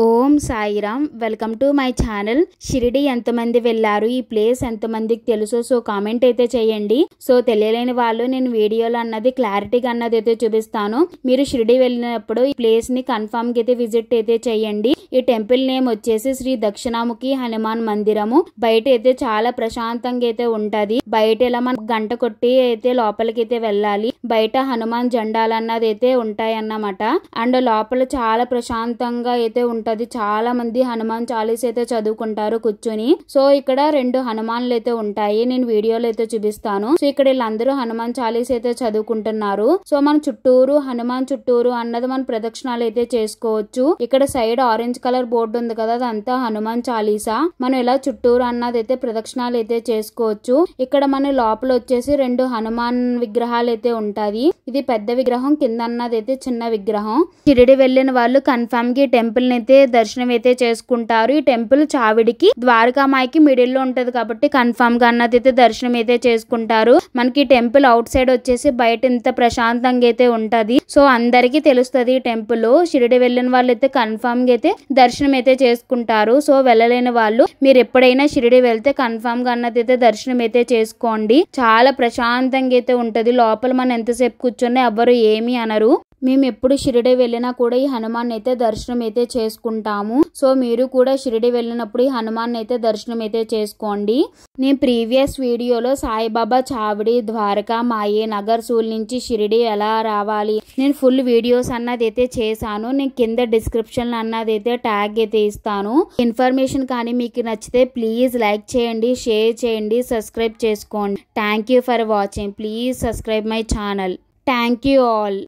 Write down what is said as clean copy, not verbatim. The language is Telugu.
Om Sairam. Welcome to my channel. Shirdi ఎంతమంది వెళ్ళారు, ఈ ప్లేస్ ఎంతమందికి తెలుసు? సో కామెంట్ అయితే చేయండి. సో తెలియలేని వాళ్ళు నేను వీడియోలో అన్నది క్లారిటీగా అన్నది అయితే చూపిస్తాను. మీరు షిరిడి వెళ్ళినప్పుడు ఈ ప్లేస్ ని కన్ఫర్మ్ గా అయితే విజిట్ అయితే చేయండి. ఈ టెంపుల్ నేమ్ వచ్చేసి శ్రీ దక్షిణాముఖి హనుమాన్ మందిరము. బయట అయితే చాలా ప్రశాంతంగా అయితే ఉంటది. బయట ఇలా మనం గంట కొట్టి అయితే లోపలికి అయితే వెళ్ళాలి. బయట హనుమాన్ జెండాలు అన్నది అయితే ఉంటాయి అన్నమాట. అండ్ లోపల చాలా ప్రశాంతంగా అయితే ఉంటది. చాలా మంది హనుమాన్ చాలీస్ అయితే చదువుకుంటారు కూర్చొని. సో ఇక్కడ 2 హనుమాన్లు అయితే ఉంటాయి. నేను వీడియోలో అయితే చూపిస్తాను. సో ఇక్కడ వీళ్ళందరూ హనుమాన్ చాలీస్ అయితే చదువుకుంటున్నారు. సో మన చుట్టూరు హనుమాన్ చుట్టూరు అన్నది మన ప్రదక్షిణాలు అయితే చేసుకోవచ్చు. ఇక్కడ సైడ్ ఆరెంజ్ కలర్ బోర్డు ఉంది కదా, అదంతా హనుమాన్ చాలీసా. మనం ఇలా చుట్టూరు అన్నది అయితే ప్రదక్షిణాలు అయితే చేసుకోవచ్చు. ఇక్కడ మన లోపల వచ్చేసి 2 హనుమాన్ విగ్రహాలు అయితే ఉంటాయి. ఇది పెద్ద విగ్రహం, కింద అన్నది అయితే చిన్న విగ్రహం. షిరిడి వెళ్ళిన వాళ్ళు కన్ఫర్మ్ గా టెంపుల్ అయితే దర్శనం అయితే చేసుకుంటారు. ఈ టెంపుల్ చావిడికి ద్వారకామాయికి మిడిల్ లో ఉంటది కాబట్టి కన్ఫర్మ్ గా అన్నది అయితే దర్శనం అయితే చేసుకుంటారు. మనకి టెంపుల్ అవుట్ సైడ్ వచ్చేసి బయట ఇంత ప్రశాంతంగా అయితే ఉంటది. సో అందరికి తెలుస్తుంది ఈ టెంపుల్. షిరిడి వెళ్ళిన వాళ్ళు అయితే కన్ఫర్మ్ గా అయితే దర్శనం అయితే చేసుకుంటారు. సో వెళ్ళలేని వాళ్ళు మీరు ఎప్పుడైనా షిరిడి వెళ్తే కన్ఫర్మ్ గా అన్నది అయితే దర్శనం అయితే చేసుకోండి. చాలా ప్రశాంతంగా అయితే ఉంటది. లోపల మనం ఎంతసేపు కూర్చొని ఎవ్వరు ఏమీ అనరు. మేము ఎప్పుడు షిరిడి వెళ్ళినా కూడా ఈ హనుమాన్ అయితే దర్శనం అయితే చేసుకుంటాము. సో మీరు కూడా షిరిడి వెళ్ళినప్పుడు ఈ హనుమాన్ అయితే దర్శనం అయితే చేసుకోండి. నేను ప్రీవియస్ వీడియోలో సాయిబాబా చావిడి, ద్వారకా, మాయే నగర్ సూల్ నుంచి షిరిడి ఎలా రావాలి నేను ఫుల్ వీడియోస్ అన్నది అయితే చేశాను. నేను కింద డిస్క్రిప్షన్ అన్నది అయితే ట్యాగ్ అయితే ఇస్తాను. ఇన్ఫర్మేషన్ కానీ మీకు నచ్చితే ప్లీజ్ లైక్ చేయండి, షేర్ చేయండి, సబ్స్క్రైబ్ చేసుకోండి. Thank you for watching. Please subscribe my channel. Thank you all.